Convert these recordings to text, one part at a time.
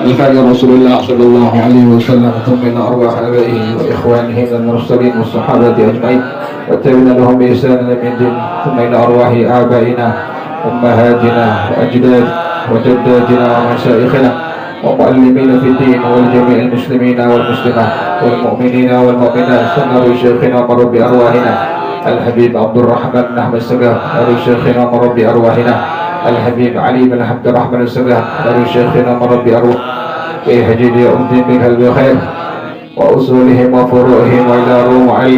الفاظ رسول الله صلى الله عليه وسلم ثم إلى أرواح آبائه وإخوانه من المرسلين والصحابة أجمعين واتبعنا لهم بإحسان إلى يوم الدين ثم إلى أرواح آبائنا أمهاتنا وأجداد وجداتنا ومشايخنا ومعلمين في الدين والجميع المسلمين والمسلمات والمؤمنين والمؤمنات سنر شيخنا ومربي أرواحنا الحبيب عبد الرحمن بن أحمد السقاف شيخنا ومربي أرواحنا الحبيب علي بن عبد الرحمن السقاف شيخنا ومربي أرواحنا في حجيج أمتي بك بخير وأصولهم وفروعهم وإلى روح علي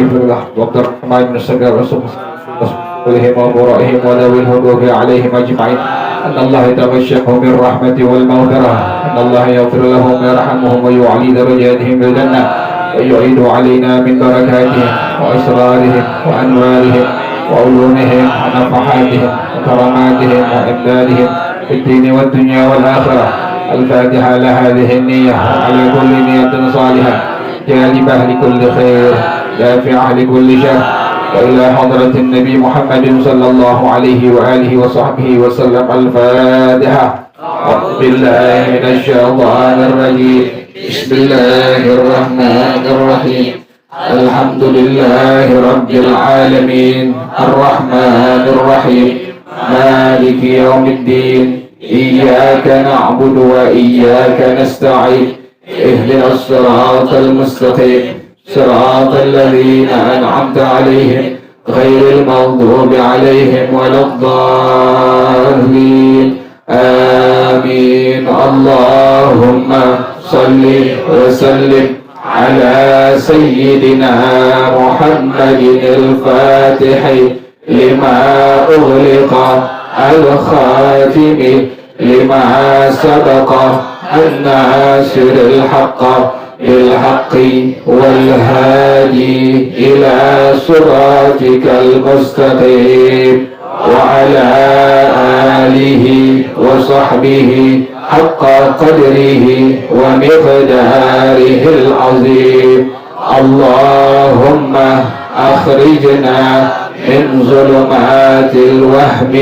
عبد الرحمن بن السقاف وأصولهم وفروعهم وذوي الحقوق عليهم أجمعين أن الله يتغشهم بالرحمة والمغفرة أن الله يغفر لهم ويرحمهم ويعلي درجاتهم بالجنة ويعيد علينا من بركاتهم وأسرارهم وأنوارهم وعلومهم ونفحاتهم وكراماتهم وإمدادهم في الدين والدنيا والآخرة. الفاتحة لهذه النية على كل نية صالحة جالبة لكل خير دافعة لكل شر وإلى حضرة النبي محمد صلى الله عليه وآله وصحبه وسلم. الفاتحة. أعوذ بالله من الشيطان الرجيم. بسم الله الرحمن الرحيم. الحمد لله رب العالمين الرحمن الرحيم مالك يوم الدين إياك نعبد وإياك نستعين اهدنا الصراط المستقيم صراط الذين أنعمت عليهم غير المغضوب عليهم ولا الضالين آمين. اللهم صل وسلم على سيدنا محمد الفاتح لما أغلق الخاتم لما سبق الناصر الحق بالحق والهادي إلى صراطك المستقيم وعلى آله وصحبه حق قدره ومقداره العظيم. اللهم أخرجنا من ظلمات الوهم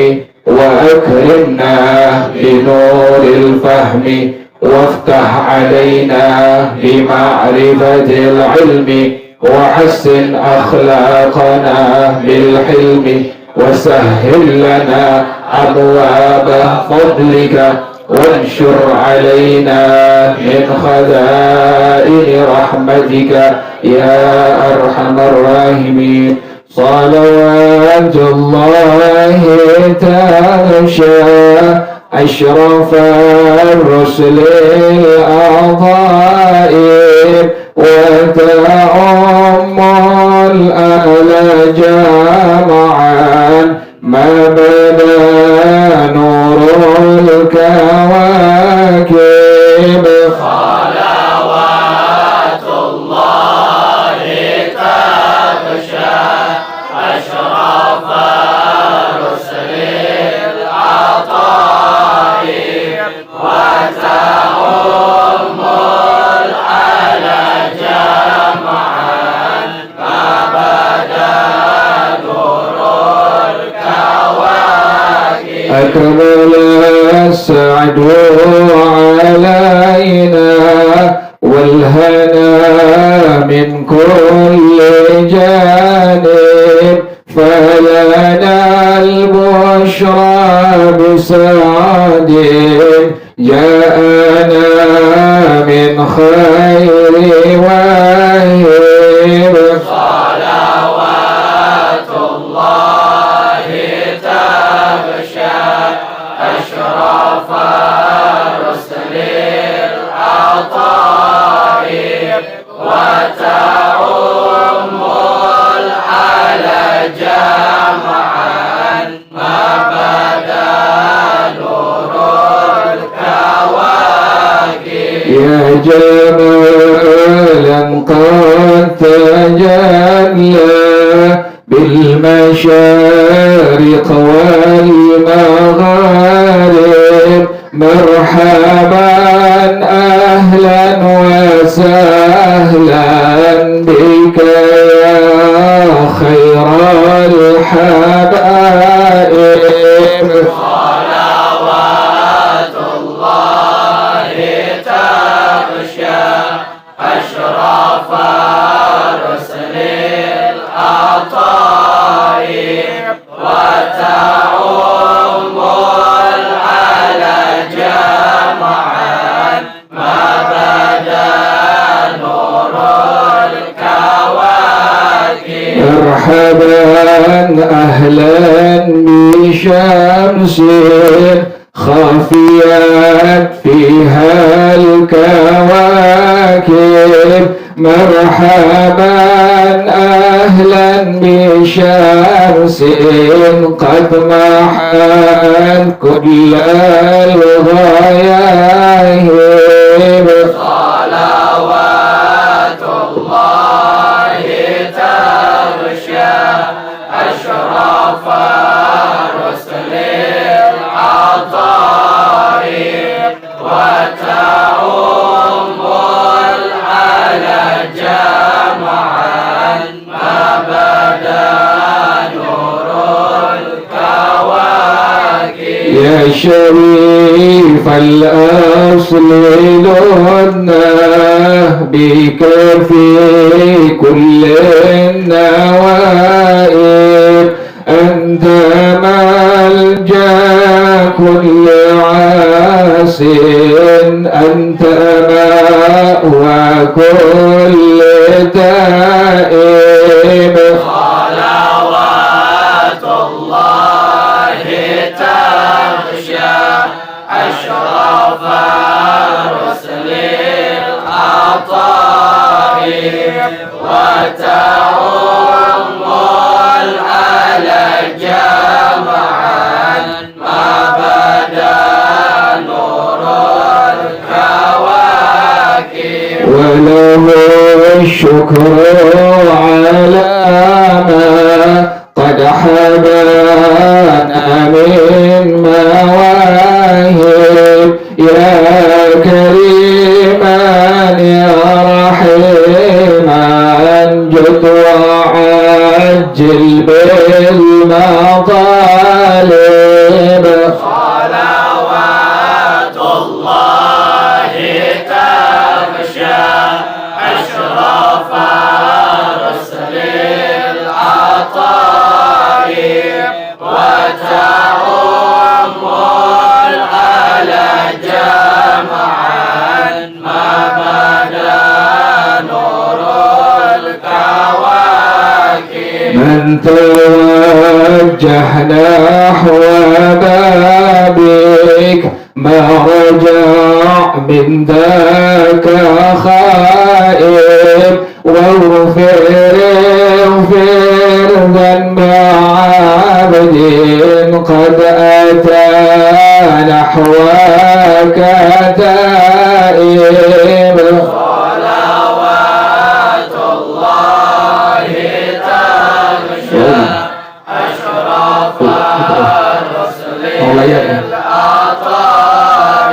وأكرمنا بنور الفهم وافتح علينا بمعرفة العلم وحسن أخلاقنا بالحلم وسهل لنا أبواب فضلك وانشر علينا من خزائن رحمتك يا أرحم الراحمين. صلوات الله تغشى أشرف الرسل الأعظائم وتعم الأهل جمعا ما بدا نور الكواكب. صلوات الله تغشى أشرف الرسل العطائب وتعم الأهل جمعا ما بدا نور الكواكب. أكمل السعد علينا والهنا من كل جانب فلنا البشرى بسعد جاءنا من خير واهب. صلوات الله تغشى أشرف الرسل العطائب وتعم الأعلى جمعا ما بدا نور الكواكب. يا جمالا قد تجلى بالمشارق والمغارب مرحبا أهلا وسهلا بك يا خير الحبائب. صلوات الله رسل العطاء وتعم العلا جمعا ما بدا نور الكواكب مرحبا أهلا بشمس خافيا فيها الكواكب مرحبا أهلا بشمس قد محت كل الغياهب صلوات الله تغشى أشرف رسل العطاء وتعم العلا جمعا ما بدا نور الكواكب يا شريف الأصل لنا بك في كل النوائب أنت ملجأ كل عاس أنت مأوى كل تائب صلوات الله تغشى أشرف رسل العطاء وتعم العلا جمعا ما بدا نور الكواكب وله الشكر على ما قد حبانا من مواهب يا كريما يا رحيما جد وعجل بالمطالب صلوات الله تغشى أشرف رسل العطاء وتعم العلا جمعا ما بدا نور الكواكب من توجه نحو بابك ما رجع من ذاك خائب واغفر ذنب عبد قد أتى نحوك تائب صلوات الله تغشى أشرف رسل العطاء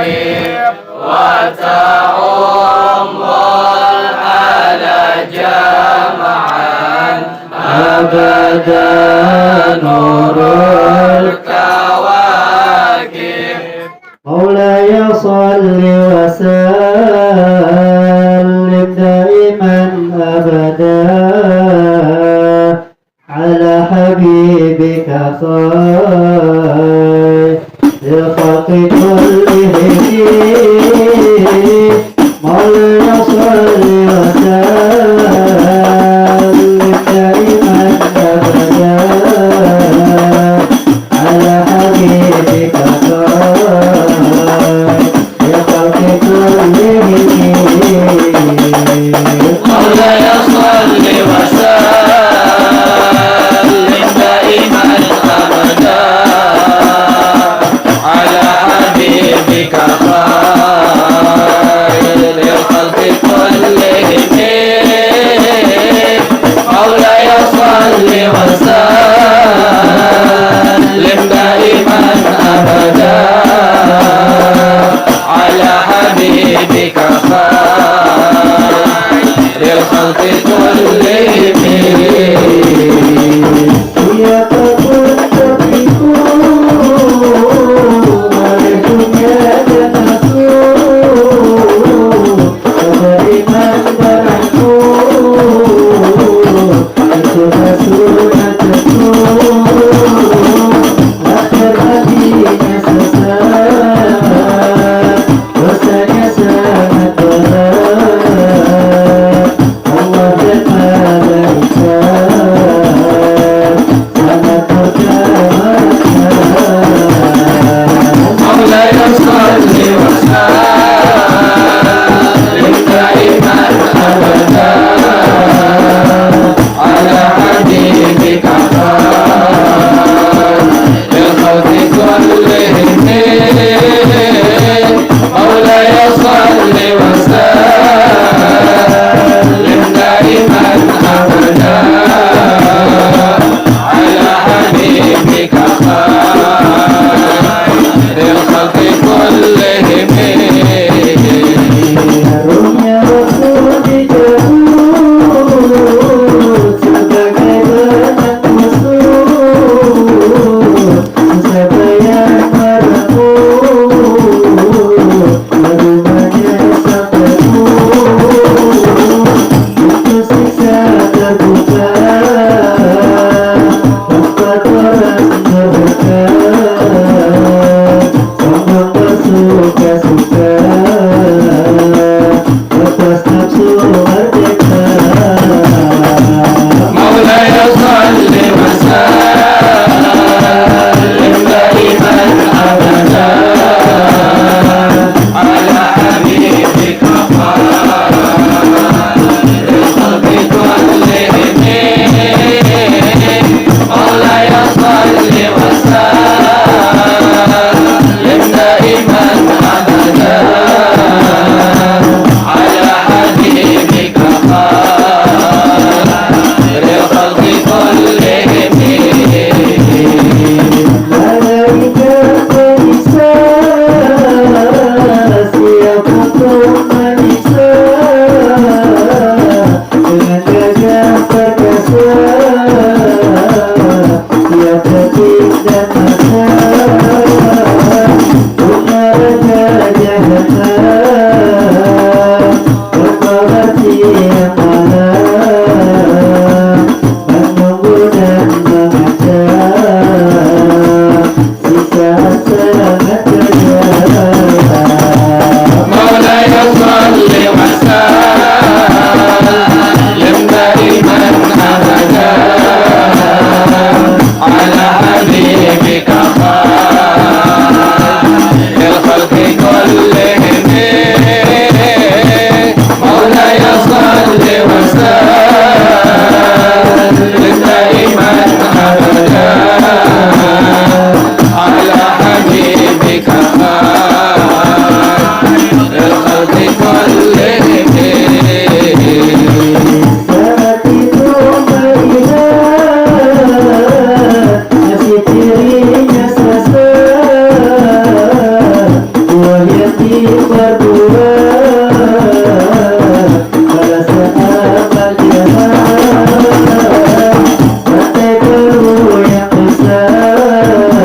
وتعم العلا جمعا أبدا نور الكواكب مولاي صل وسلم دائما أبدا على حبيبك خير الخلق كلهم مولاي صل وسلم دائما أبدا على حبيبك مولاي صل وسلم دائما أبدا على حبيبك خير الخلق كلهم مولاي صل وسلم دائما أبدا على حبيبك خير الخلق كلهم إياك كنت بكون ولدنياك نسون ودائما برحون berkomersi yang malam, menunggu dan mengajak sisa semangat kerja. مولاي صل وسلم دائما أبدا على حبيبك خير الخلق كلهم مولاي صل وسلم دائما أبدا على حبيبك الخلق كلهم Saat itu melihat nasi tirinya sasar, buah yatim berbuah pada saat berjalan, rantai peluru yang besar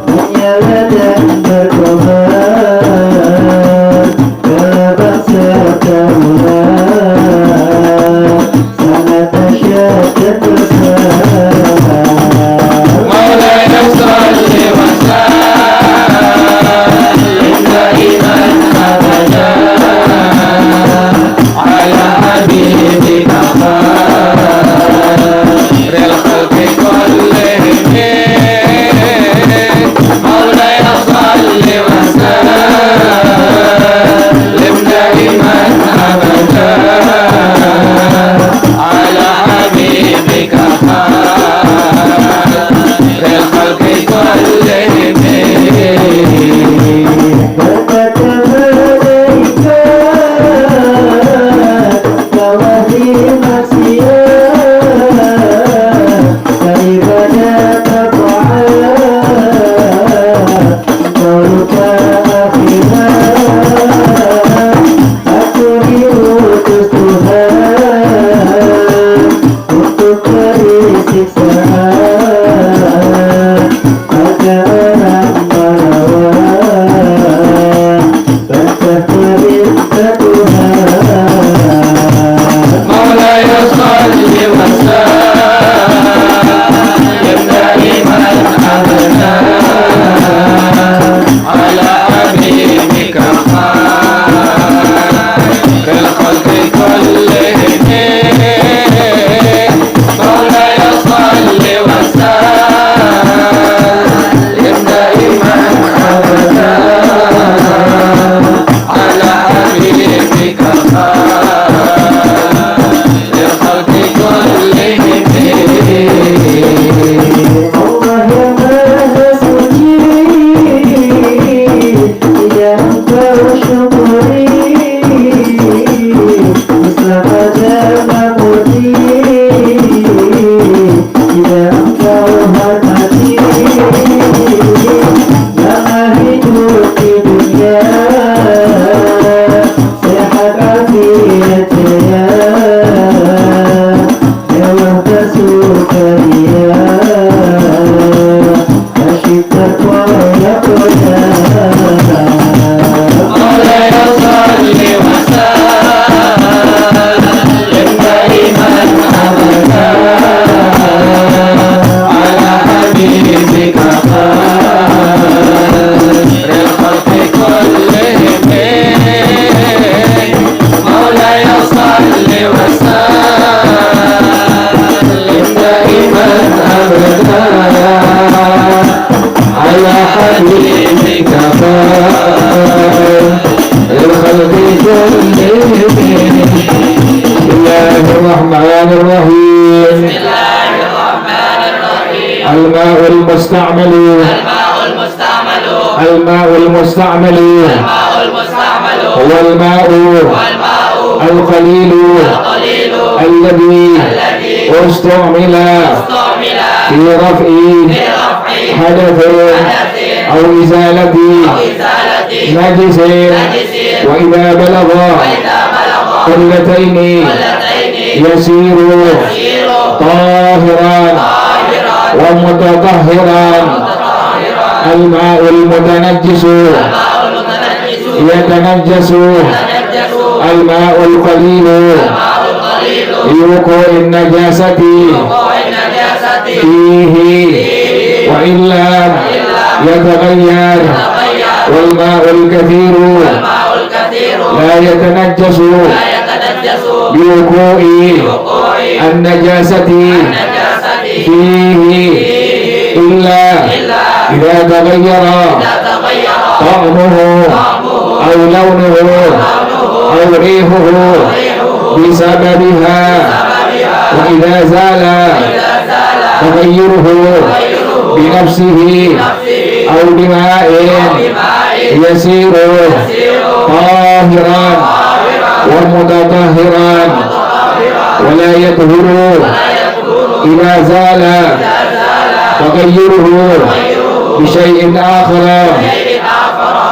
menyala dan berkobar, gelabah serta ular sangat dahsyat dan besar. مولاي صل وسلم دائما أبدا على حبيبك خير الخلق كلهم مولاي صل وسلم دائما أبدا على حبيبك خير الخلق كلهم Berkata malaikat, wahai manusia, daripada taat, engkau lupa akhirat. Aku diutus Tuhan untuk beri siksaan pada orang melawan bantah perintah Tuhan. مولاي صل وسلم دائما أبدا على حبيبك خير الخلق كلهم مولاي صل وسلم دائما أبدا على حبيبك للخلق كلهم Allah yang Maha Suci, tidak engkau syukuri, Islam agama murni, tidak engkau hormati. Lama hidup di dunia, sehat afiat jaya, mewah bersukaria, asyik berkoyak koyak. مولاي صل وسلم دائما أبدا على حبيبك خير الخلق كلهم مولاي صل وسلم دائما أبدا على حبيبك خير الخلق كلهم بسم الله الرحمن الرحيم. الماء المستعمل الماء المستعمل هو الماء القليل الذي استعمل في رفع حدث أو إزالة نجس وإذا بلغ قلتين يسير طاهرا ومتطهرا. الماء المتنجس yatanajjasu al-ma'ul qalilu yuqa'in najasati fihi wa illam yataghayyar wal ma'ul kathiru la yatanajjasu yuqa'i an-najasati fihi illa idza taghayyara ta'muhu aw launuhu aw rihuhu bisababiha wa idza zala taghayyuruhu binafsihi aw bima'in yasiru tahiran wa mutatahhiran wa la yathuru idza zala taghayyuruhu bisyai'in akhar.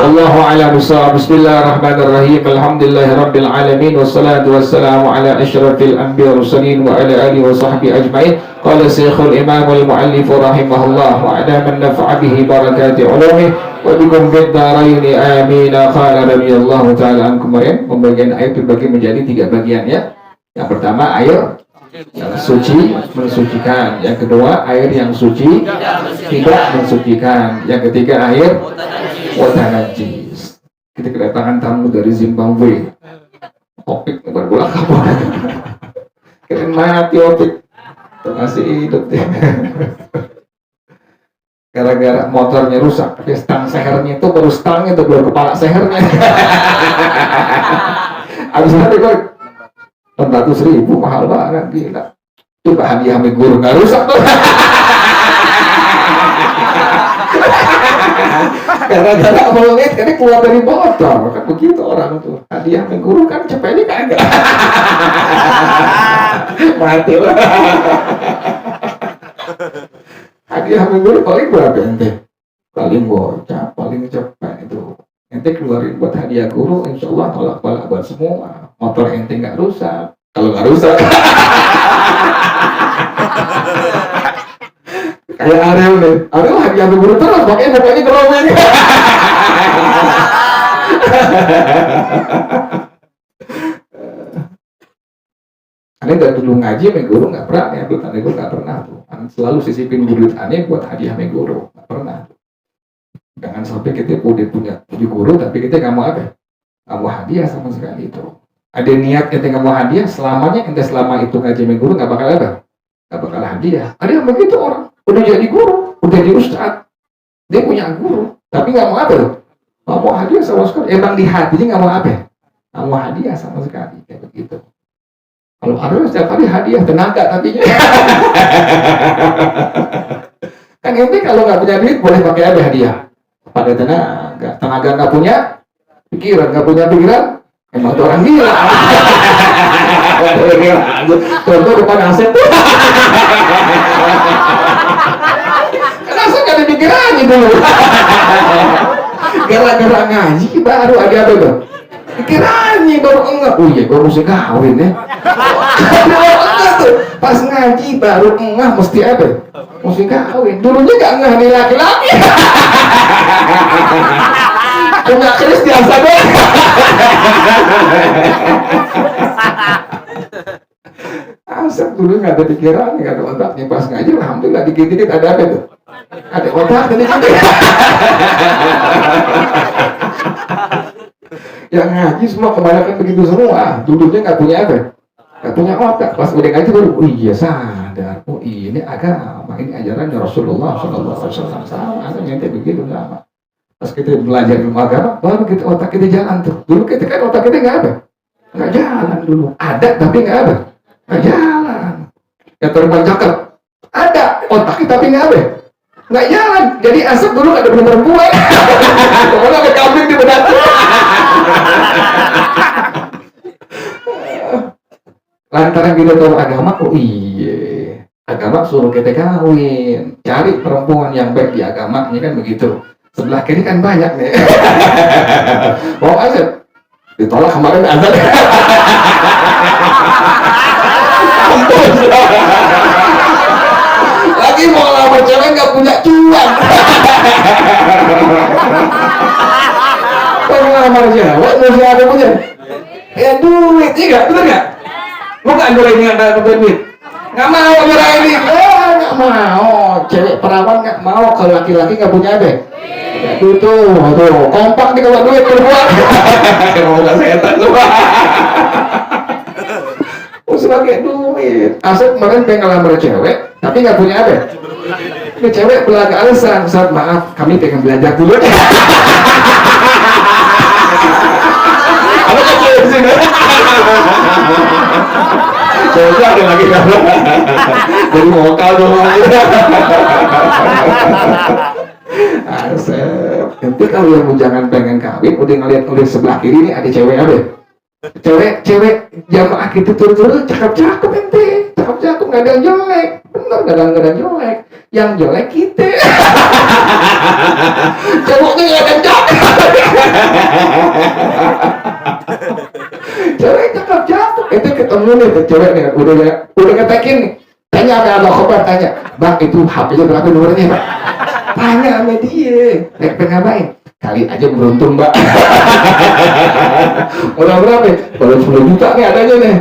Wallahu a'lam bishawab. Bismillahirrahmanirrahim. Alhamdulillahirabbil alamin wassalatu wassalamu ala asyrafil anbiya'i mursalin wa ala alihi wa sahbihi ajmain. Qala Syekhul Imam wal Muallif rahimahullah wa adaman naf'a bihi barakati ulumih wa bikum fid dharain amin. Qala radhiyallahu ta'ala ankum. Pembagian air terbagi menjadi 3 bagian ya. Yang pertama air yang suci mensucikan, yang kedua air yang suci tidak mensucikan, yang ketiga air mutanajjis. Kita kedatangan tamu dari Zimbabwe. Opik berbulan kapal. Keren mati Opik. Masih hidup deh. Gara-gara motornya rusak, tapi stang sehernya itu baru stang itu belum kepala sehernya. Abis itu kok 400.000 mahal banget, gila. Itu hadiah sama guru nggak rusak tuh. Gara-gara melihat kan keluar dari motor, kan begitu orang tuh. Hadiah sama guru kan cepetnya kagak. Mati lah. Hadiah sama guru paling berapa ente? Paling bocah, paling cepet itu. Ente keluarin buat hadiah guru, insya Allah tolak balak buat semua. Motor ente nggak rusak. Kalau nggak rusak, kayak Ariel nih. Ariel hadiah guru terus, makanya mukanya gerobek. Aneh dari dulu ngaji sama guru nggak pernah, ya duit aneh guru nggak pernah tuh. Aneh selalu sisipin duit aneh buat hadiah sama guru, nggak pernah. Jangan sampai kita udah punya guru tapi kita nggak mau apa? Nggak mau hadiah sama sekali itu. Ada niat ente nggak mau hadiah, selamanya ente selama itu ngaji sama guru nggak bakal apa? Nggak bakal hadiah. Ada yang begitu orang udah jadi guru, udah jadi ustadz, dia punya guru, tapi nggak mau apa? Nggak mau hadiah sama sekali. Emang di hatinya nggak mau apa? Nggak mau hadiah sama sekali kayak begitu. Kalau ada setiap hari hadiah tenaga tadinya. Kan ente kalau nggak punya duit boleh pakai apa hadiah? Pakai tenaga. Tenaga nggak punya pikiran, nggak punya pikiran. Emang itu orang gila. Contoh depan Asep tuh. Kan Asep gak ada pikirannya dulu. Gara-gara ngaji baru ada apa tuh? Pikirannya baru enggak. Oh iya, gue mesti kawin ya. Enggak tuh. Pas ngaji baru enggak mesti apa? Mesti kawin. Dulunya gak enggak nih laki-laki. Punya keris biasa deh. Asap dulu nggak ada pikiran, nggak ada otaknya. Pas ngaji, alhamdulillah dikit-dikit ada apa tuh? Ada otak dikit-dikit. Yang ngaji semua kebanyakan begitu semua. Dulunya nggak punya apa? Nggak punya otak. Pas udah ngaji baru, oh iya sadar. Oh ini agama, ini ajarannya Rasulullah SAW. Sama, ada yang begitu sama. Pas kita belajar ilmu agama, baru kita otak kita jalan tuh. Dulu kita kan otak kita nggak apa, nggak jalan dulu. Ada tapi nggak apa, nggak jalan. Yang terbang cakep, ada otaknya tapi nggak apa, nggak jalan. Jadi Asep dulu nggak ada perempuan. Kemana ada kambing di benak. Lantaran kita tahu agama, oh iya, agama suruh kita kawin, cari perempuan yang baik di agamanya kan begitu. Sebelah kiri kan banyak nih. Mau Asep ditolak kemarin azab. Lagi mau ngelamar cewek nggak punya cuan. Kalau ngelamar cewek, mesti apa punya? Ya duit, iya nggak? Bener nggak? Bukan boleh ini nggak dapat duit. Nggak mau nyerah ini, nggak mau. Cewek perawan nggak mau kalau laki-laki nggak punya apa? Ya tuh, kompak nih kalau duit keluar. Mau nggak setan semua. Mesti pakai duit. Asal kemarin pengen ngelamar cewek, tapi nggak punya apa? Ini cewek belaga alasan, saat maaf, kami pengen belajar dulu. Apa cewek di sini? Cewek ada lagi kan? Jadi vokal dong. Asep. Nanti kalau yang bujangan pengen kawin, udah ngeliat sebelah kiri nih ada cewek apa? Cewek jamaah gitu turun-turun cakep-cakep ente, cakep-cakep nggak ada yang jelek, bener nggak ada yang jelek, yang jelek kita. Ceweknya nggak ada yang cakep, cewek cakep-cakep, itu ketemu nih ke cewek nih, udah ngetekin nih, tanya sama abang khobar, tanya, bang itu HP-nya berapa nomornya pak? Tanya sama dia, pengen ngapain? Kali aja beruntung mbak. Udah berapa? Baru 10 juta nih adanya nih.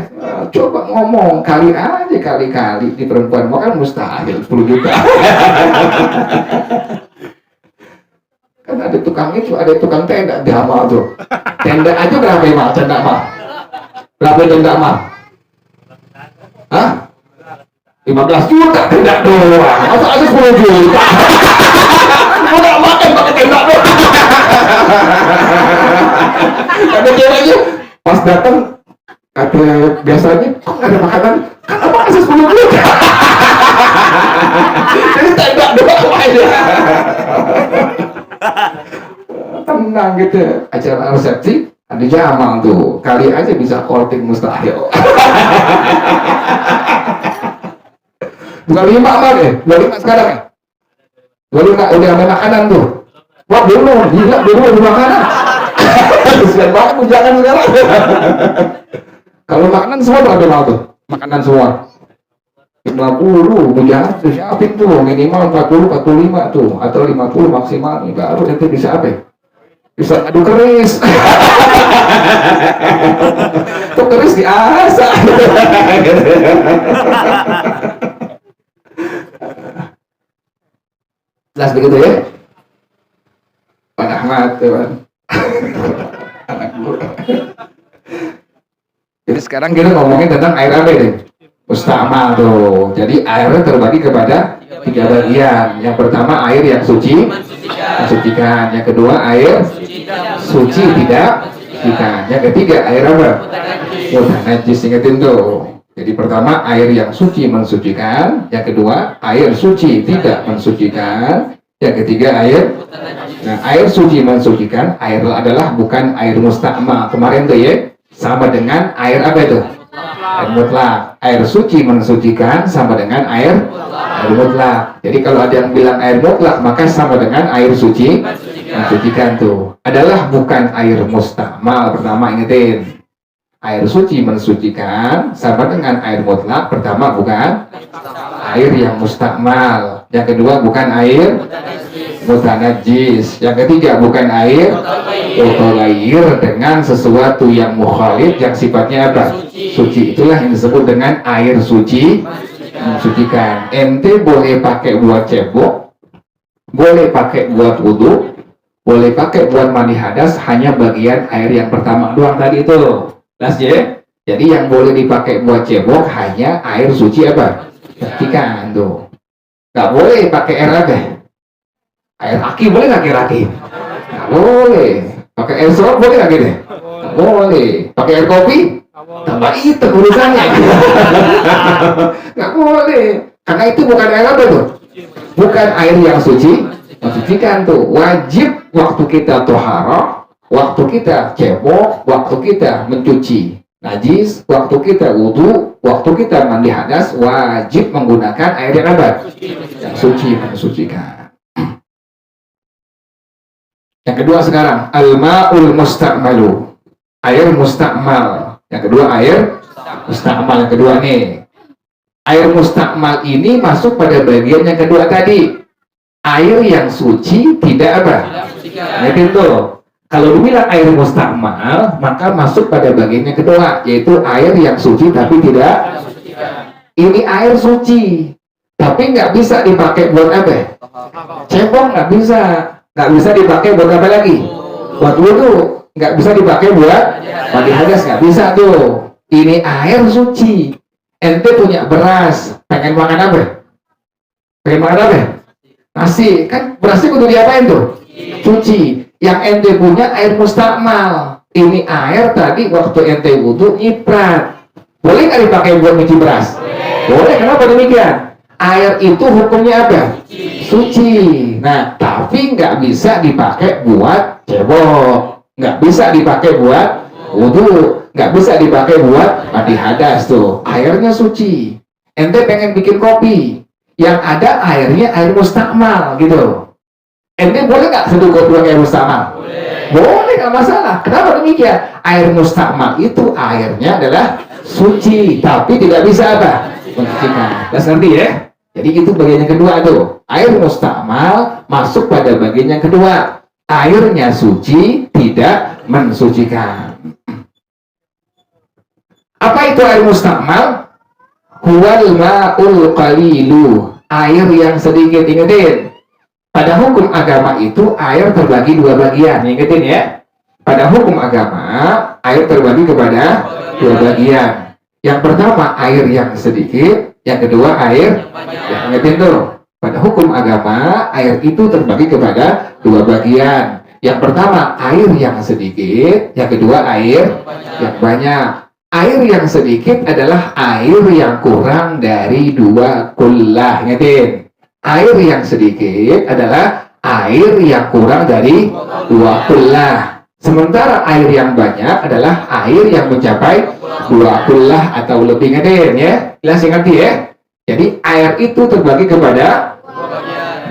Coba ngomong kali aja kali-kali di perempuan mau kan mustahil 10 juta. Kan ada tukang itu, ada tukang tenda di Hamal tuh. Tenda aja berapa ya mal? Tenda mal? Berapa tenda mal? Hah? 15 juta tenda doang. Masa aja 10 juta? Udah makan pakai tenda doang. Ada ceweknya pas datang ada biasanya kok nggak ada makanan kan apa kasih 10 juta. Jadi tenda doang aja. Tenang gitu acara resepsi ada jamal tuh kali aja bisa courting mustahil. 25 mah deh 25 sekarang ya 25 udah ada makanan tuh. Wah belum, gila belum ada makanan. Kesian banget bujangan sekarang. Kalau makanan semua berapa mal tuh? Makanan semua 50, bujangan tuh siapin tuh minimal 40, 45 tuh atau 50 maksimal nih baru nanti bisa apa? Bisa adu keris. Tuh keris diasah. Jelas begitu ya? Pak Ahmad, teman. Anak guru. Jadi sekarang kita ngomongin tentang air apa ini? Mustamal tuh. Jadi airnya terbagi kepada 3 bagian. Yang pertama air yang suci, mensucikan. Yang kedua air suci tidak mensucikan. Yang ketiga air apa? Najis, ingetin tuh. Jadi pertama air yang suci mensucikan, yang kedua air suci tidak mensucikan, yang ketiga air. Nah, air suci mensucikan, air adalah bukan air mustakmal. Kemarin tuh ya, sama dengan air apa itu? Air mutlak. Air suci mensucikan sama dengan air mutlak. Jadi kalau ada yang bilang air mutlak, maka sama dengan air suci mensucikan tuh. Adalah bukan air mustakmal. Pertama ingetin. Air suci mensucikan sama dengan air mutlak. Pertama bukan air yang mustakmal. Yang kedua bukan air mutanajis. Yang ketiga bukan air mutaghayyir dengan sesuatu yang mukhalif yang sifatnya apa? Suci. Itulah yang disebut dengan air suci mensucikan. Ente boleh pakai buat cebok, boleh pakai buat wudu, boleh pakai buat mandi hadas, hanya bagian air yang pertama doang tadi itu. Jelas ya? Jadi yang boleh dipakai buat cebok hanya air suci apa? Mensucikan tuh. Gak boleh pakai air apa? Air aki boleh nggak kira-kira? Gak boleh. Pakai air serot boleh nggak gini? Gak boleh. Pakai air kopi? Tambah hitam urusannya. Gak boleh. Karena itu bukan air apa tuh? Bukan air yang suci mensucikan tuh. Wajib waktu kita toharoh, waktu kita cebok, waktu kita mencuci najis, waktu kita wudhu, waktu kita mandi hadas, wajib menggunakan air yang apa? Yang suci mensucikan. Yang kedua sekarang, al-ma'ul mustakmalu. Air mustakmal. Yang kedua air mustakmal. Yang kedua nih. Air mustakmal ini masuk pada bagian yang kedua tadi. Air yang suci tidak apa? Nah, itu. Kalau dibilang air mustakmal, maka masuk pada bagian yang kedua, yaitu air yang suci tapi tidak. Ini air suci, tapi nggak bisa dipakai buat apa? Cebong nggak bisa dipakai buat apa lagi? Buat wudhu, nggak bisa dipakai buat mandi hadas, nggak bisa tuh. Ini air suci. Ente punya beras, pengen makan apa? Pengen makan apa? Nasi, kan berasnya kudu diapain tuh? Cuci. Yang ente punya air mustakmal. Ini air tadi waktu ente wudhu nyiprat. Boleh nggak dipakai buat nyuci beras? Boleh. Kenapa demikian? Air itu hukumnya apa? Suci. Nah, tapi nggak bisa dipakai buat cebok, nggak bisa dipakai buat wudhu, nggak bisa dipakai buat mandi hadas tuh. Airnya suci. Ente pengen bikin kopi, yang ada airnya air mustakmal gitu. Ente boleh nggak seduh kopi pakai air mustakmal? Boleh, nggak masalah. Kenapa demikian? Air mustakmal itu airnya adalah suci, tapi tidak bisa apa? Mensucikan. Udah ngerti ya? Jadi itu bagian yang kedua tuh. Air mustakmal masuk pada bagian yang kedua. Airnya suci, tidak mensucikan. Apa itu air mustakmal? Huwal ma'ul qalilu. Air yang sedikit, ingetin. Pada hukum agama itu air terbagi dua bagian, ingetin ya. Pada hukum agama, air terbagi kepada dua bagian. Yang pertama air yang sedikit, yang kedua air yang ingetin tuh. Pada hukum agama, air itu terbagi kepada dua bagian. Yang pertama air yang sedikit, yang kedua air yang banyak. Air yang sedikit adalah air yang kurang dari 2 kullah, ingetin. Air yang sedikit adalah air yang kurang dari 2 kullah. Sementara air yang banyak adalah air yang mencapai 2 kullah atau lebih, ingetin ya. Jelas ngerti ya? Jadi air itu terbagi kepada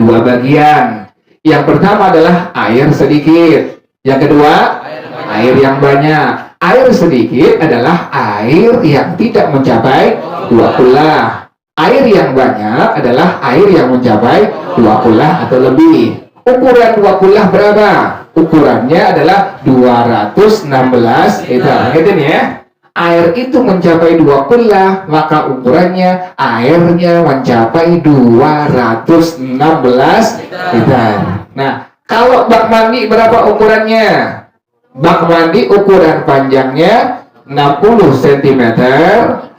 dua bagian. Yang pertama adalah air sedikit. Yang kedua, air yang banyak. Air sedikit adalah air yang tidak mencapai 2 kullah. Air yang banyak adalah air yang mencapai 2 kullah atau lebih. Ukuran 2 kullah berapa? Ukurannya adalah 216 liter. Ingatin ya. Air itu mencapai 2 kullah, maka ukurannya airnya mencapai 216 liter. Nah, kalau bak mandi berapa ukurannya? Bak mandi ukuran panjangnya 60 cm,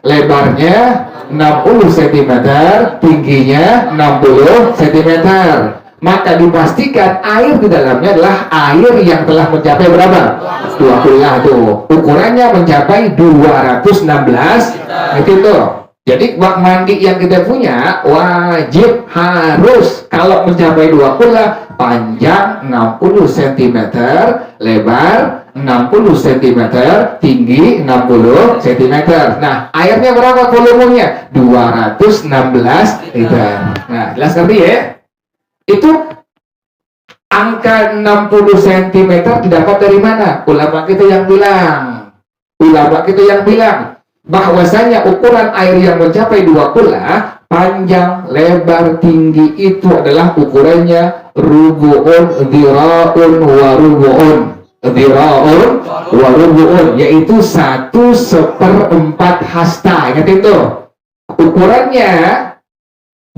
lebarnya 60 cm, tingginya 60 cm. Maka dipastikan air di dalamnya adalah air yang telah mencapai berapa? 2 kullah tuh. Ukurannya mencapai 216 itu tuh. Jadi bak mandi yang kita punya wajib harus kalau mencapai 2 kullah, panjang 60 cm, lebar 60 cm, tinggi 60 cm. Nah, airnya berapa volumenya? 216 liter. Nah, jelas ngerti ya? Itu angka 60 cm didapat dari mana? Ulama kita yang bilang bahwasanya ukuran air yang mencapai 2 kullah, panjang, lebar, tinggi itu adalah ukurannya rubu'un, dhira'un, wa rubu'un. Dhira'un wa rubu'un, yaitu 1/4 hasta. Ingatin tuh. Ukurannya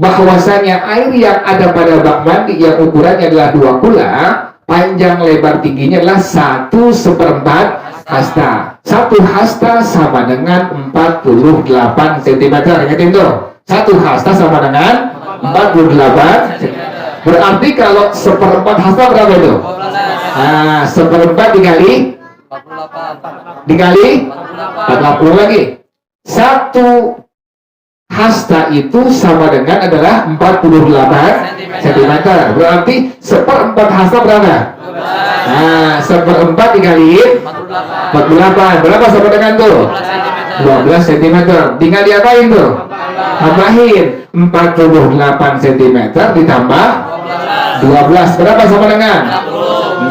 bahwasanya air yang ada pada bak mandi yang ukurannya adalah 2 kullah, panjang, lebar, tingginya adalah 1/4 hasta. 1 hasta sama dengan 48 cm. Ingatin tuh. 1 hasta sama dengan 48 cm. Berarti kalau 1/4 hasta berapa itu? Nah, 1/4 dikali 40 lagi. 1 hasta itu sama dengan adalah 48 cm. Berarti 1/4 hasta berapa? Nah, 1/4 dikali 48. Berapa sama dengan tuh? 12 cm. Tinggal diapain tuh? Tambahin 48 cm ditambah 12. Berapa sama dengan?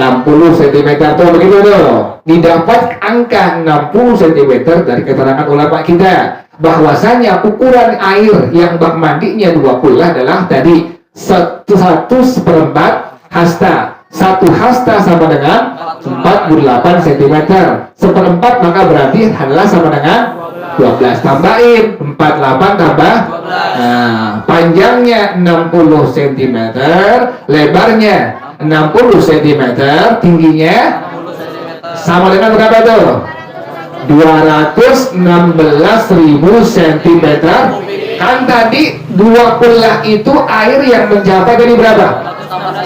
60 cm tuh, begitu tuh. Didapat angka 60 cm dari keterangan ulama kita. Bahwasanya ukuran air yang bak mandinya 2 kullah adalah tadi 1/4 hasta. Satu hasta sama dengan 48 cm. Seperempat maka berarti adalah sama dengan 12. Tambahin 48 tambah. Nah, panjangnya 60 cm, lebarnya 60 cm, tingginya sama dengan berapa tuh? 216.000 cm. Kan tadi 2 kulah itu air yang mencapai tadi berapa?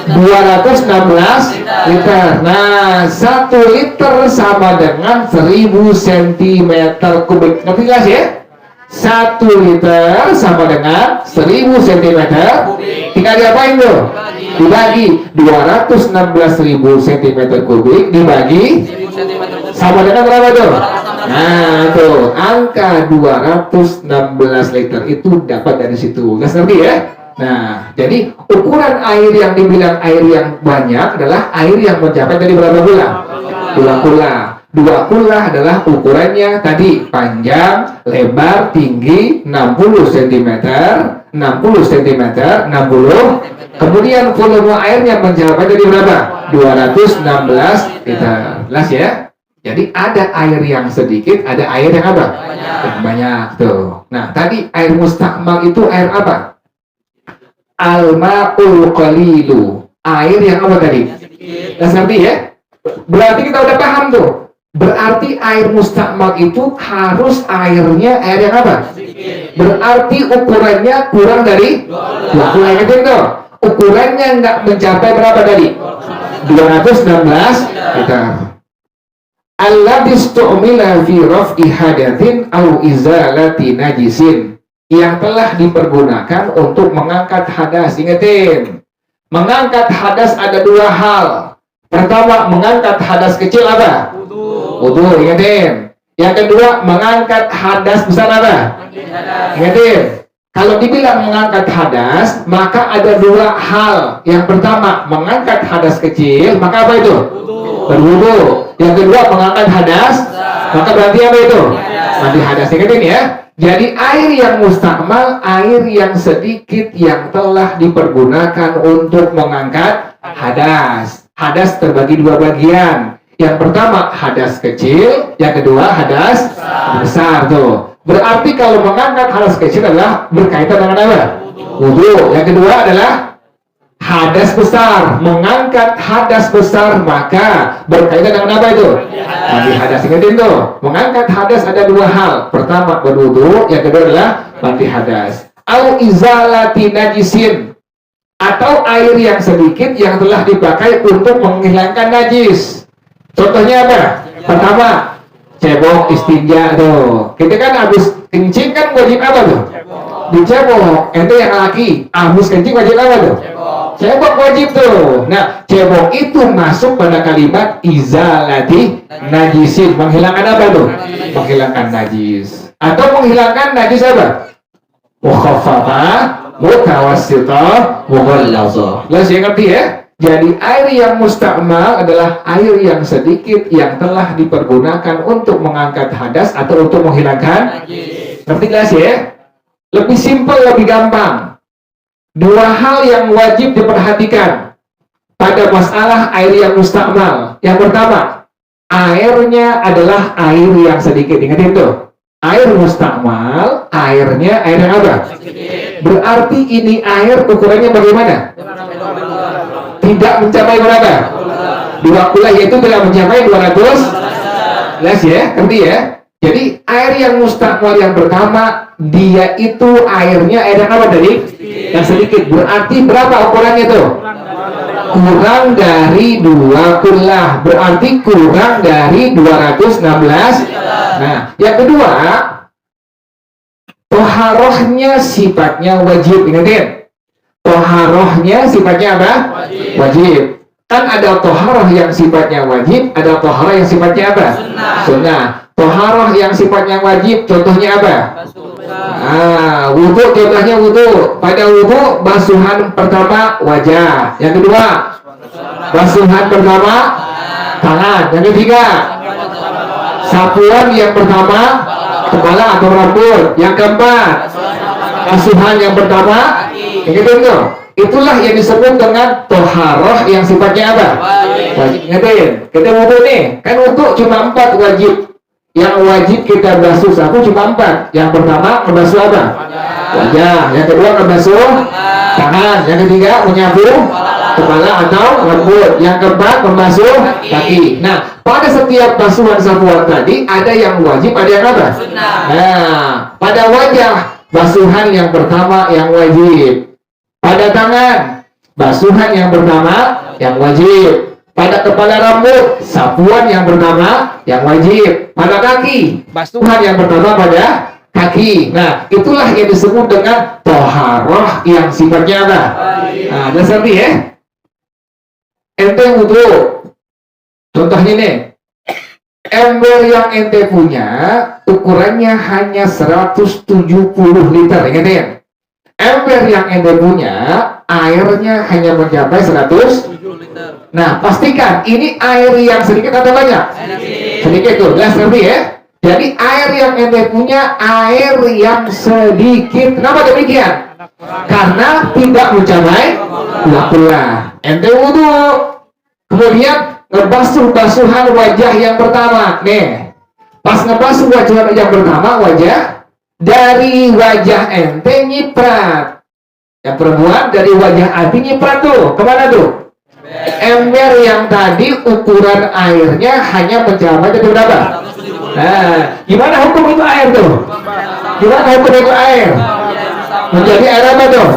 216 liter. Nah, 1 liter sama dengan 1000 cm kubik. Ngerti jelas ya? 1 liter sama dengan 1000 cm. Tinggal diapain tuh? Dibagi 216.000 cm kubik dibagi sama dengan berapa tuh? Nah, tuh angka 216 liter itu dapat dari situ. Nggak ngerti ya? Nah, jadi ukuran air yang dibilang air yang banyak adalah air yang mencapai dari berapa kula? 2 kula. 2 kula adalah ukurannya tadi panjang, lebar, tinggi 60 cm, 60 cm, 60. Kemudian volume airnya mencapai dari berapa? 216 liter. Jelas ya? Jadi ada air yang sedikit, ada air yang apa? Yang banyak tuh. Nah, tadi air mustakmal itu air apa? Al-ma'ul qalilu. Air yang apa tadi? Ngerti ya? Berarti kita udah paham tuh. Berarti air mustakmal itu harus airnya air yang apa? Berarti ukurannya kurang dari 2 kula. Ingetin tuh. Ukurannya nggak mencapai berapa tadi? 216 liter. Alladzi stu'mila fi raf'i hadatsin aw izalati najisin, yang telah dipergunakan untuk mengangkat hadas. Ingetin, mengangkat hadas ada 2 hal. Pertama, mengangkat hadas kecil apa? Wudu. Ingetin. Yang kedua, mengangkat hadas besar apa? Ingetin, kalau dibilang mengangkat hadas, maka ada 2 hal. Yang pertama, mengangkat hadas kecil, maka apa itu? Berwudu. Yang kedua, mengangkat hadas, maka berarti apa itu? Mandi hadas. Ingetin ya. Jadi air yang mustakmal, air yang sedikit yang telah dipergunakan untuk mengangkat hadas. Hadas terbagi 2 bagian. Yang pertama hadas kecil, yang kedua hadas besar tuh. Berarti kalau mengangkat hadas kecil adalah berkaitan dengan apa? Wudu. Yang kedua adalah hadas besar. Mengangkat hadas besar maka berkaitan dengan apa itu? Mandi hadas. Ingatin tuh, mengangkat hadas ada 2 hal. Pertama berwudu, yang kedua adalah mandi hadas. Au izalati najisin, atau air yang sedikit yang telah dipakai untuk menghilangkan najis. Contohnya apa? Pertama, cebok istinja tuh. Kita kan habis kencing kan wajib apa tuh? Dicebok. Itu yang laki, habis kencing wajib apa tuh? Cebok wajib tuh. Nah, cebok itu masuk pada kalimat izalati najisin. Menghilangkan apa tuh? Menghilangkan najis. Atau menghilangkan najis apa? Mukhaffafah, mutawassithah, mughallazah. Jelas ya, ngerti ya? Jadi air yang mustakmal adalah air yang sedikit yang telah dipergunakan untuk mengangkat hadas atau untuk menghilangkan najis. Ngerti jelas ya? Lebih simpel, lebih gampang. 2 hal yang wajib diperhatikan pada masalah air yang mustakmal. Yang pertama, airnya adalah air yang sedikit. Ingat itu. Air mustakmal, airnya air yang apa? Berarti ini air ukurannya bagaimana? Tidak mencapai berapa? 2 kula, yaitu tidak mencapai 200. Jelas ya? Ngerti ya? Jadi air yang mustakmal yang pertama, dia itu airnya air yang apa tadi? Yang sedikit. Berarti berapa ukurannya tuh? Kurang dari 2 kula. Berarti kurang dari 216. Nah, yang kedua, toharohnya sifatnya wajib. Ingatin, toharohnya sifatnya apa? Wajib. Kan ada toharoh yang sifatnya wajib, ada toharoh yang sifatnya apa? Sunnah. Toharoh yang sifatnya wajib, contohnya apa? Wudu, contohnya wudu. Pada wudu, basuhan pertama wajah. Yang kedua, basuhan pertama tangan. Yang ketiga, sapuan yang pertama kepala atau rambut. Yang keempat, basuhan yang pertama. Yang kedua, Itulah yang disebut dengan toharoh yang sifatnya apa? Wajib. Ingatin, kita wudhu nih, kan wudhu cuma 4 wajib. Yang wajib kita basuh sapu cuma 4. Yang pertama membasuh apa? Wajah. Yang kedua membasuh tangan. Yang ketiga menyapu kepala atau rambut. Yang keempat membasuh kaki. Nah, pada setiap basuhan sapuan tadi ada yang wajib, ada yang apa? Nah, pada wajah basuhan yang pertama yang wajib. Pada tangan, basuhan yang pertama yang wajib. Pada kepala rambut, sapuan yang pertama yang wajib. Pada kaki, basuhan yang pertama pada kaki. Nah, itulah yang disebut dengan toharoh yang sifatnya apa? Nah, dasar nih ya. Ente wudhu. Contohnya nih, ember yang ente punya ukurannya hanya 170 liter. Ingat ya? Ember yang ente punya airnya hanya mencapai 100 liter. Nah, pastikan ini air yang sedikit atau banyak? Sedikit tuh, jelas ngerti ya? Jadi air yang ente punya air yang sedikit. Kenapa demikian? Karena tidak mencapai 20. Ente wudhu, kemudian ngebasuh basuhan wajah yang pertama. Nih, pas ngebasuh wajah yang pertama, wajah dari wajah ente nyiprat. Yang perempuan dari wajah ati nyiprat tuh. Kemana tuh? Ember yang tadi ukuran airnya hanya mencapai berapa? Nah, gimana hukum itu air tuh? Gimana hukum itu air? Menjadi air apa tuh?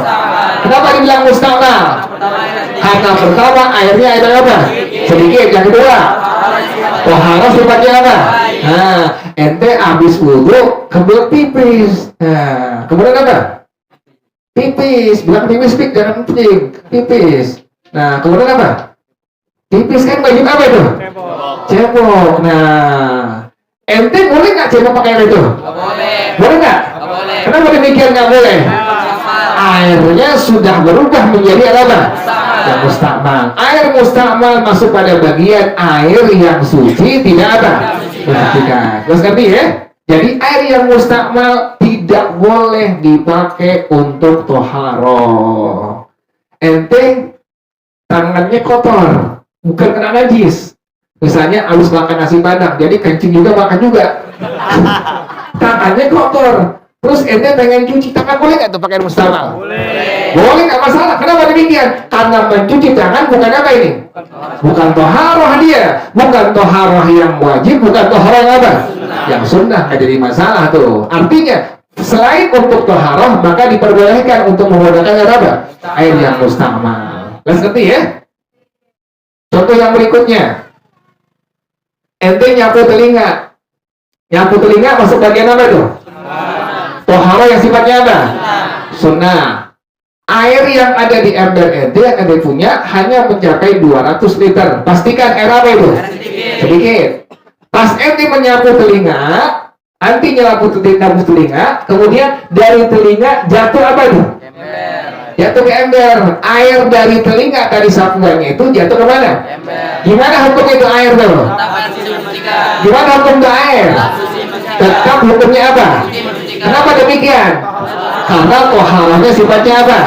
Kenapa dibilang mustakmal? Karena pertama airnya air apa? Sedikit. Yang kedua, toharoh sifatnya apa? Nah, ente habis wudhu kebelet pipis. Nah, kemudian apa? Pipis. Bilang pipis, jangan penting. Pipis. Nah, kemudian apa? Pipis kan wajib apa itu? Cebok. Nah, ente boleh nggak cebok pakai air itu? Boleh nggak? Kenapa demikian nggak boleh? Airnya sudah berubah menjadi apa? Yang mustakmal. Air mustakmal masuk pada bagian air yang suci, tidak apa? Perhatikan. Terus ngerti ya? Jadi air yang mustakmal tidak boleh dipakai untuk toharoh. Ente tangannya kotor, bukan kena najis. Misalnya habis makan nasi padang, jadi kencing juga makan juga. Tangannya kotor. Terus ente pengen cuci tangan, boleh nggak tuh pakai air mustakmal? Boleh nggak masalah. Kenapa demikian? Karena mencuci tangan bukan apa ini? Bukan toharoh dia, bukan toharoh yang wajib, bukan toharoh yang apa? Yang sunnah. Nggak jadi masalah tuh. Artinya selain untuk toharoh, maka diperbolehkan untuk menggunakan air apa? Air yang mustakmal. Let's ngerti ya? Contoh yang berikutnya, ente nyapu telinga. Nyapu telinga masuk bagian apa tuh? Toharoh yang sifatnya apa? Sunnah. Air yang ada di ember ente yang ente punya hanya mencapai 200 liter. Pastikan air apa itu? Sedikit. Pas ente menyapu telinga, anti nyapu telinga, kemudian dari telinga jatuh apa itu? Jatuh ke ember. Air dari telinga tadi sapuannya itu jatuh ke mana? Gimana hukum itu air tuh? Gimana hukum itu air? Tetap hukumnya apa? Kenapa demikian? Karena toharohnya sifatnya apa?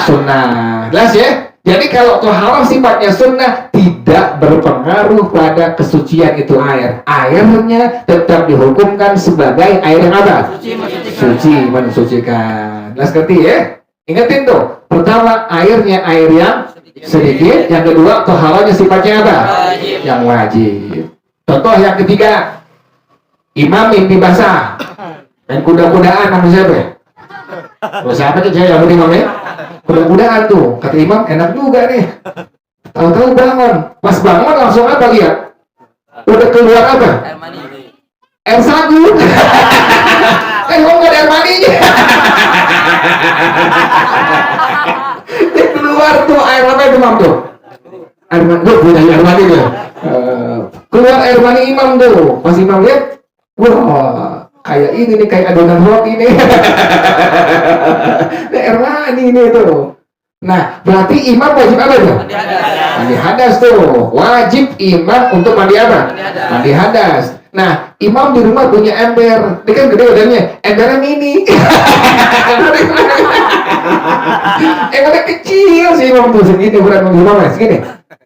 Sunnah. Jelas ya? Jadi kalau toharoh sifatnya sunnah, tidak berpengaruh pada kesucian itu air. Airnya tetap dihukumkan sebagai air yang apa? Suci, mensucikan. Jelas ngerti ya? Ingatin tuh, pertama airnya air yang sedikit, yang kedua toharohnya sifatnya apa? Yang wajib. Contoh yang ketiga, imam mimpi basah dan kuda-kudaan sama siapa? Siapa tuh saya yang imam ya? Kuda-kudaan tuh, kata imam enak juga nih. Tahu-tahu bangun, pas bangun langsung apa lihat? Udah keluar apa? Air sagu. Kan kok nggak ada air maninya? Dia keluar tuh air apa itu imam tuh? Air mani, lu punya air mani tuh. Keluar air mani imam tuh. Pas imam lihat, wah kayak ini nih, kayak adonan roti nih. Ini air mani ini tuh. Nah, berarti imam wajib apa tuh? Mandi hadas tuh. Wajib imam untuk mandi apa? Mandi hadas. Nah, imam di rumah punya ember. Dia kan gede badannya, embernya mini. Embernya kecil sih imam tuh segini, ukuran imam ya, segini.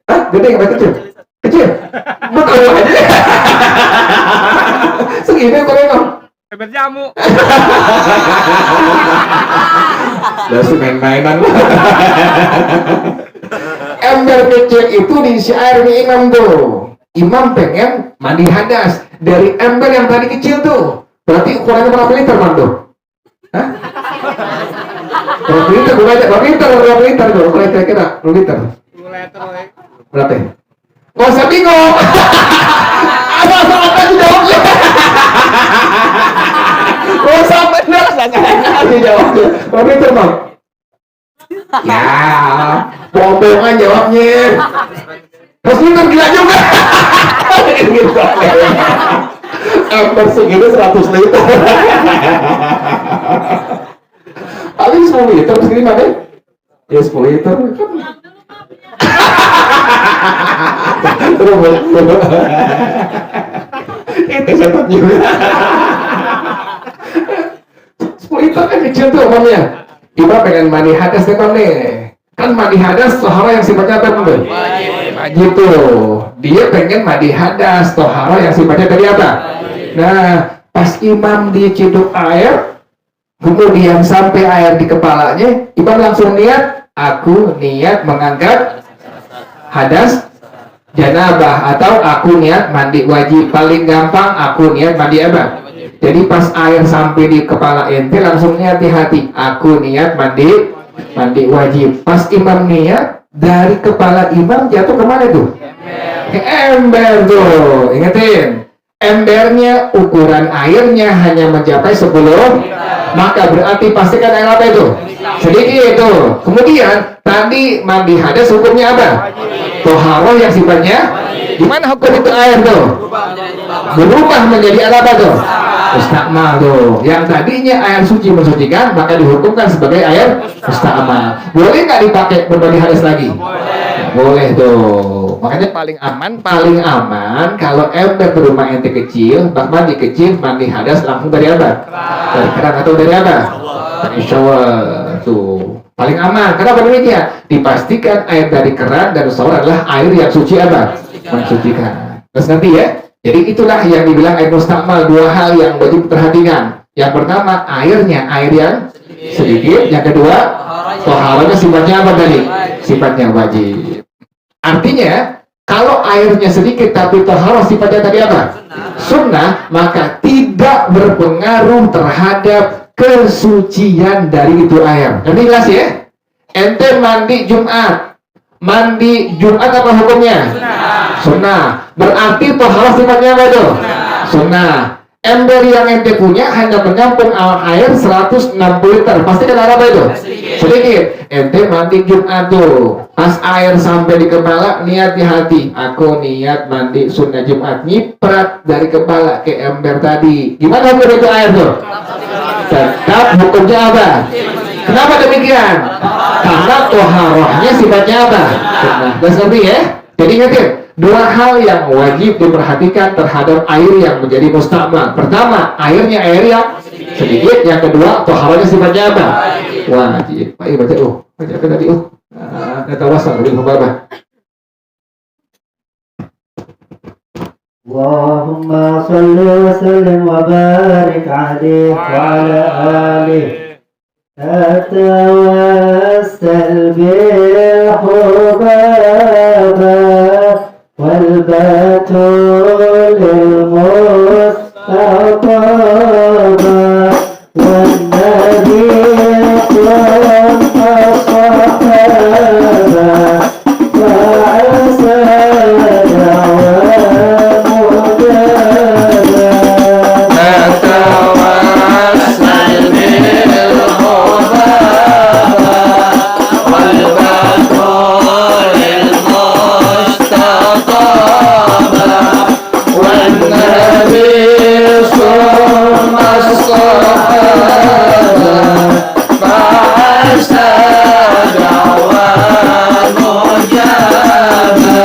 Hah? Gede apa kecil? Kecil? Betul aja. Segini ukuran imam. Ember jamu. Langsung main-mainan. Ember kecil itu diisi air di imam tuh. Imam pengen mandi hadas dari ember yang tadi kecil tuh. Berarti ukurannya berapa liter, Bang tuh? Hah? Berapa liter? Berapa liter tuh? Ukuran kira-kira berapa liter? 10 liter, woy. Berapa ya? Gak usah bingung. Apa aja jawabnya. Gak usah bener. Aja jawabnya. Berapa liter, Bang? Ya, bohong jawabnya. Terus liter gila juga. Gitu. Ember segini 100 liter. Paling 10 liter segini mana? Ya 10 liter. Itu setan juga. 10 liter kan kecil tuh umumnya. Ibu pengen mandi hadas nih. Kan mandi hadas tohara yang sifatnya apa tuh? Wajib tuh. Dia pengen mandi hadas tohara yang sifatnya dari apa? Nah, pas imam diciduk air, kemudian sampai air di kepalanya, imam langsung niat, aku niat mengangkat hadas janabah, atau aku niat mandi wajib. Paling gampang aku niat mandi apa? Jadi pas air sampai di kepala ente langsung niat di hati, aku niat mandi wajib. Pas imam niat, dari kepala imam jatuh kemana tuh? Ke ember tuh. Ingetin, embernya ukuran airnya hanya mencapai 10, maka berarti pastikan air apa itu? Sedikit tuh. Kemudian tadi mandi hadas hukumnya apa? Toharoh yang sifatnya gimana hukum itu air tuh? Berubah menjadi apa tuh? Mustakmal tuh. Yang tadinya air suci mensucikan, maka dihukumkan sebagai air mustakmal. Boleh nggak dipakai bermandi hadas lagi? Boleh tuh. Makanya paling aman kalau ember di rumah ente kecil, bak mandi kecil, mandi hadas langsung dari apa? Dari keran atau dari apa? Dari shower tuh. Paling aman. Kenapa demikian? Dipastikan air dari keran dan shower adalah air yang suci apa? Mensucikan. Terus nanti ya. Jadi itulah yang dibilang air mustakmal. Dua hal yang wajib diperhatikan. Yang pertama, airnya air yang sedikit. Yang kedua, toharohnya sifatnya apa tadi? Sifatnya wajib. Artinya, kalau airnya sedikit tapi toharoh sifatnya tadi apa? Sunnah, maka tidak berpengaruh terhadap kesucian dari itu air. Nanti jelas ya? Ente mandi Jumat apa hukumnya? Sunnah. Berarti toharoh sifatnya apa itu? Sunnah. Ember yang ente punya hanya menampung air 160 liter. Pasti kan apa itu? Sedikit. Ente mandi Jumat tuh. Pas air sampai di kepala, niat di hati. Aku niat mandi sunnah Jumat. Nyiprat dari kepala ke ember tadi. Gimana hukum itu air tuh? Tetap hukumnya apa? Kenapa demikian? Karena toharohnya sifatnya apa? Sunnah. Udah ngerti ya? Jadi ingatin, dua hal yang wajib diperhatikan terhadap air yang menjadi mustakmal. Pertama, airnya air yang sedikit. Yang kedua, toharohnya sifatnya apa? Wajib. Ayo baca baca apa tadi kata wasal lebih apa? Allahumma salli wa sallim wa barik alaihi wa ala alihi. أتوسل بالحبابة والبتول المستطابة والنبي الصحابة وعسى دعوة مجابة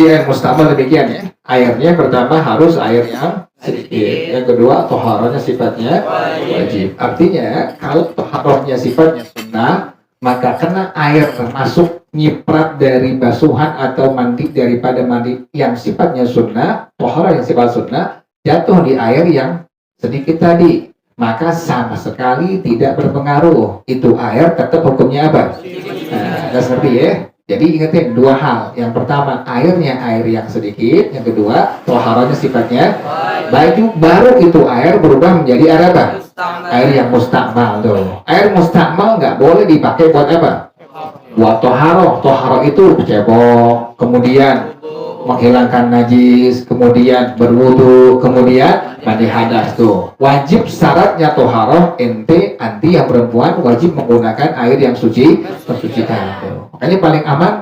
air mustamal demikian ya. Airnya pertama harus air yang sedikit. Yang kedua toharohnya sifatnya wajib. Artinya kalau toharohnya sifatnya sunnah, maka kena air masuk nyiprat dari basuhan atau mandi daripada mandi yang sifatnya sunnah, toharoh yang sifat sunnah, jatuh di air yang sedikit tadi, maka sama sekali tidak berpengaruh. Itu air tetap hukumnya apa? Nah, ngerti ya? Jadi ingetin dua hal. Yang pertama airnya air yang sedikit. Yang kedua toharohnya sifatnya baju, baru itu air berubah menjadi air apa? Air yang mustakmal tuh. Air mustakmal nggak boleh dipakai buat apa? Buat toharoh. Toharoh itu cebok, kemudian menghilangkan najis, kemudian berwudu, kemudian mandi hadas tuh. Wajib syaratnya toharoh ente anti yang perempuan wajib menggunakan air yang suci, mensucikan tuh. Makanya paling aman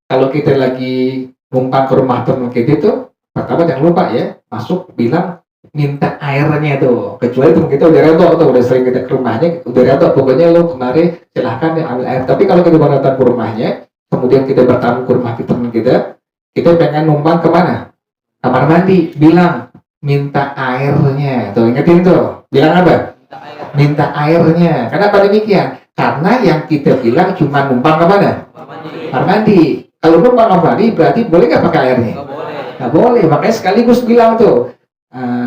kalau kita lagi numpang ke rumah teman kita tuh, pertama jangan lupa ya, masuk bilang minta airnya tuh. Kecuali teman kita udah redok tuh, udah sering kita ke rumahnya, udah redok pokoknya lo kemarin silahkan ya ambil air. Tapi kalau kita datang ke rumahnya, kemudian kita bertamu ke rumah teman kita pengen numpang kemana? Kamar mandi, bilang minta airnya. Tuh ingetin tuh, bilang apa? Minta airnya. Kenapa demikian? Karena yang kita bilang cuma numpang kemana? Kamar mandi. Kalau numpang kamar mandi berarti boleh nggak pakai airnya? Nggak boleh. Makanya sekaligus bilang tuh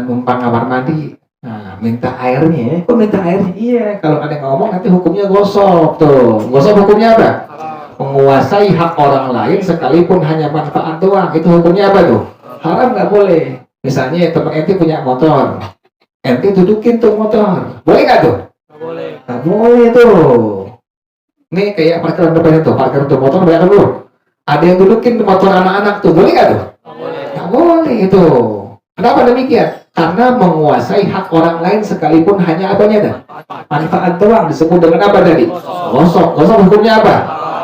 numpang kamar mandi. Nah, minta airnya. Kok minta airnya? Iya. Kalau ada yang ngomong nanti hukumnya gosok tuh. Gosok hukumnya apa? Menguasai hak orang lain sekalipun hanya manfaat doang, itu hukumnya apa tuh? Haram, nggak boleh. Misalnya teman ente punya motor, ente dudukin tuh motor, boleh nggak tuh? Nggak boleh tuh. Nih kayak parkiran depannya tuh, parkiran tuh motor banyak dulu. Ada yang dudukin tuh motor anak-anak tuh, boleh nggak tuh? Nggak boleh itu. Kenapa demikian? Karena menguasai hak orang lain sekalipun hanya apanya dah? Manfaat doang, disebut dengan apa tadi? Gosok. Gosok hukumnya apa?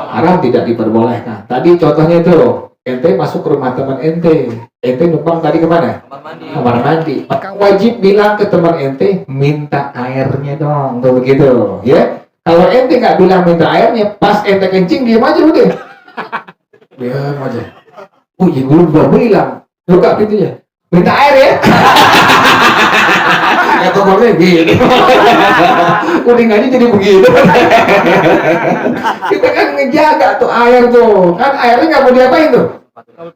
Haram, tidak diperbolehkan. Tadi contohnya itu, ente masuk ke rumah teman ente numpang tadi kemana? Kamar mandi. Maka wajib bilang ke teman ente, minta airnya dong, tuh begitu, ya. Kalau ente nggak bilang minta airnya, pas ente kencing diam aja udah. Diam aja. Iya, gue bilang, buka pintunya, minta air ya. Ya temannya gini. Udah ngaji jadi begitu. Kita kan ngejaga tuh air tuh. Kan airnya nggak mau diapain tuh?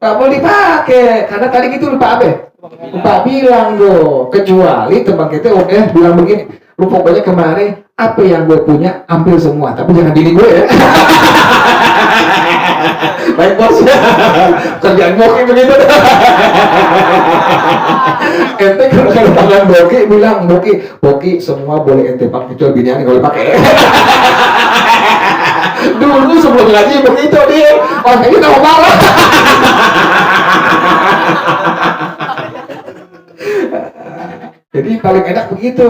Nggak mau dipakai. Karena tadi gitu lupa apa? Lupa bilang tuh. Kecuali teman kita udah bilang begini, lu pokoknya kemarin apa yang gue punya ambil semua, tapi jangan bini gue ya. Baik bos. Kerjaan boki begitu. Ente kalau tangan boki bilang boki semua boleh ente pakai, kecuali binian nggak boleh pakai. Dulu sebelum ngaji begitu dia, makanya tahu malah. Jadi paling enak begitu.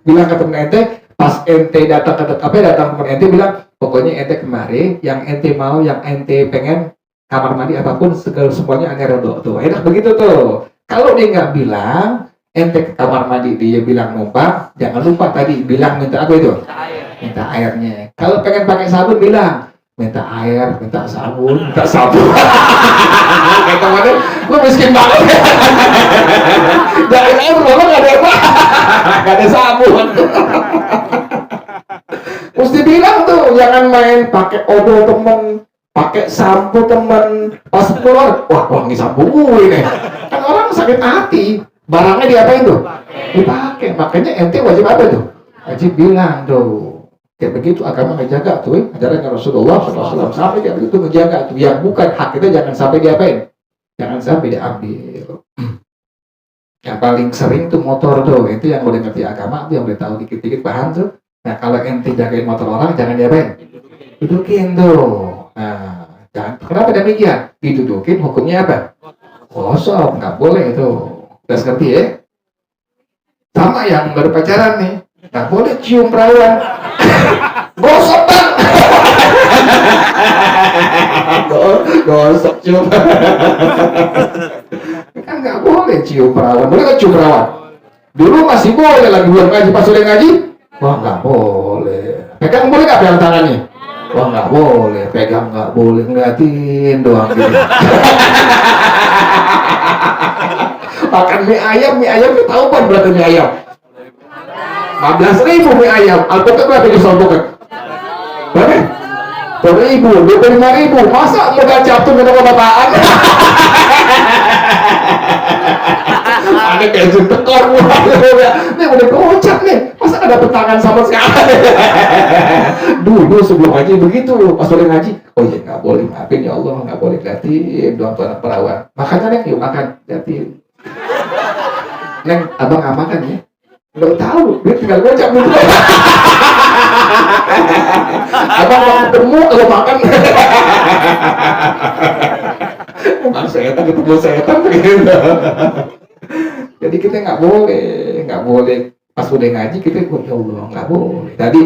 Bilang ke temen ente, pas ente datang ke temen ente bilang, pokoknya ente kemari, yang ente mau, yang ente pengen, kamar mandi apapun, segala semuanya ane redok tuh. Enak begitu tuh. Kalau dia nggak bilang, ente ke kamar mandi, dia bilang numpang, jangan lupa tadi bilang minta apa itu? Minta airnya. Kalau pengen pakai sabun bilang, minta air, minta sabun. Kata mana? Lu miskin banget. Dari air malah nggak ada apa, nggak ada sabun. Mesti bilang tuh, jangan main pakai odol temen, pakai sampo temen, pas keluar, wah wangi sampo gue nih. Kan orang sakit hati, barangnya diapain tuh? Dipakai. Makanya ente wajib apa tuh? Wajib bilang tuh. Kayak begitu agama ngejaga tuh, ajarannya Rasulullah SAW sampai kayak begitu ngejaga tuh. Yang bukan hak kita jangan sampai diapain, jangan sampai diambil. Yang paling sering tuh motor tuh, itu yang udah ngerti agama tuh, yang udah tahu dikit-dikit paham tuh. Nah kalau ente jagain motor orang jangan diapain, dudukin tuh. Nah jangan. Kenapa demikian? Didudukin hukumnya apa? Gosok, nggak boleh tuh. Udah ngerti ya? Sama yang baru pacaran nih, nggak boleh cium perawan. Gosok bang. Gosok cium. Kan nggak boleh cium perawan. Boleh nggak cium perawan? Dulu masih boleh lagi buat ngaji, pas udah ngaji, wah nggak boleh. Pegang boleh nggak pegang tangannya? Wah nggak boleh, pegang nggak boleh, ngeliatin doang gitu. Makan mie ayam tahu kan berapa mie ayam? 15.000 mie ayam. Alpukat berapa di alpukat? Berapa? 10.000, 25.000. Masa modal jatuh minum obataan? Ada keju tekor nih udah gocap nih, masa ada tangan sama sekali. Dulu sebelum ngaji begitu, pas udah ngaji, oh iya nggak boleh, maafin ya Allah, nggak boleh liatin doang tuh anak perawan. Makannya Neng, yuk makan, liatin. Neng, abang nggak makan ya? Nggak tahu, dia tinggal gocap gitu. Abang mau ketemu kalau makan. Emang setan ketemu setan begitu. Jadi kita nggak boleh pas udah ngaji kita ya Allah nggak boleh. Tadi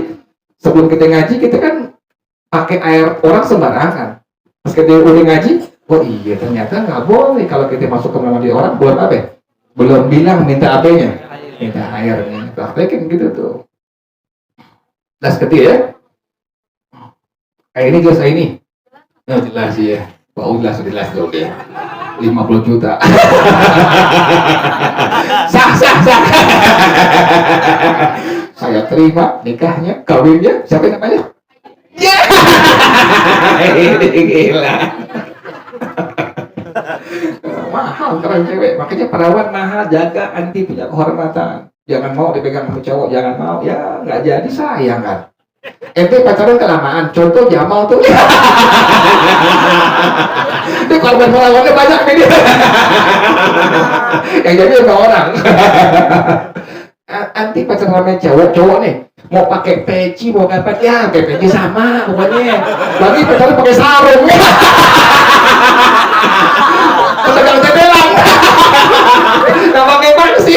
sebelum kita ngaji kita kan pakai air orang sembarangan. Pas kita udah ngaji, oh iya ternyata nggak boleh kalau kita masuk ke kamar mandi orang belum apa? Belum bilang minta apanya? Minta airnya. Praktekin gitu tuh. Das ketiga ya. Ini jelas ini. Nah, jelas ya. Wow, jelas oke. 50 juta. Sah. Saya terima nikahnya, kawinnya, siapa namanya? Ya. Ini gila. Mahal keren cewek, makanya perawan mahal, jaga anti punya kehormatan. Jangan mau dipegang sama cowok, jangan mau, ya nggak jadi sayang kan. Ente pacaran kelamaan, contoh Jamal tuh. Ini korban perawannya banyak nih dia. Yang jadi sama orang. Anti pacaran sama cowok nih, mau pakai peci, mau apa ya, pakai peci sama pokoknya. Lagi pacaran pakai sarung. Pedagang cetelan. Nggak pakai pangsi.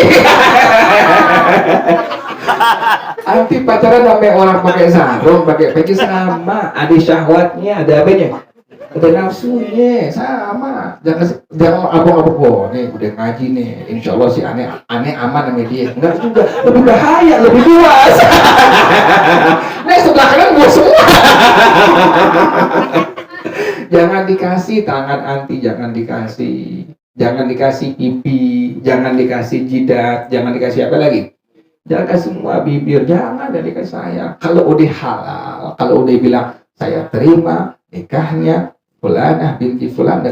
Anti pacaran sampai orang pakai sarung, pakai peci sama, ada syahwatnya, ada apanya? Ada nafsunya, sama. Jangan abang-abang nih, udah ngaji nih, insya Allah si aneh aman sama dia. Enggak juga, lebih bahaya, lebih luas. Nih sebelah kanan gua semua. Jangan dikasih tangan anti, jangan dikasih pipi, jangan dikasih jidat, jangan dikasih apa lagi? Jangan kasih semua bibir, jangan dikasih sayang. Kalau udah halal, kalau udah bilang saya terima nikahnya Fulanah binti Fulan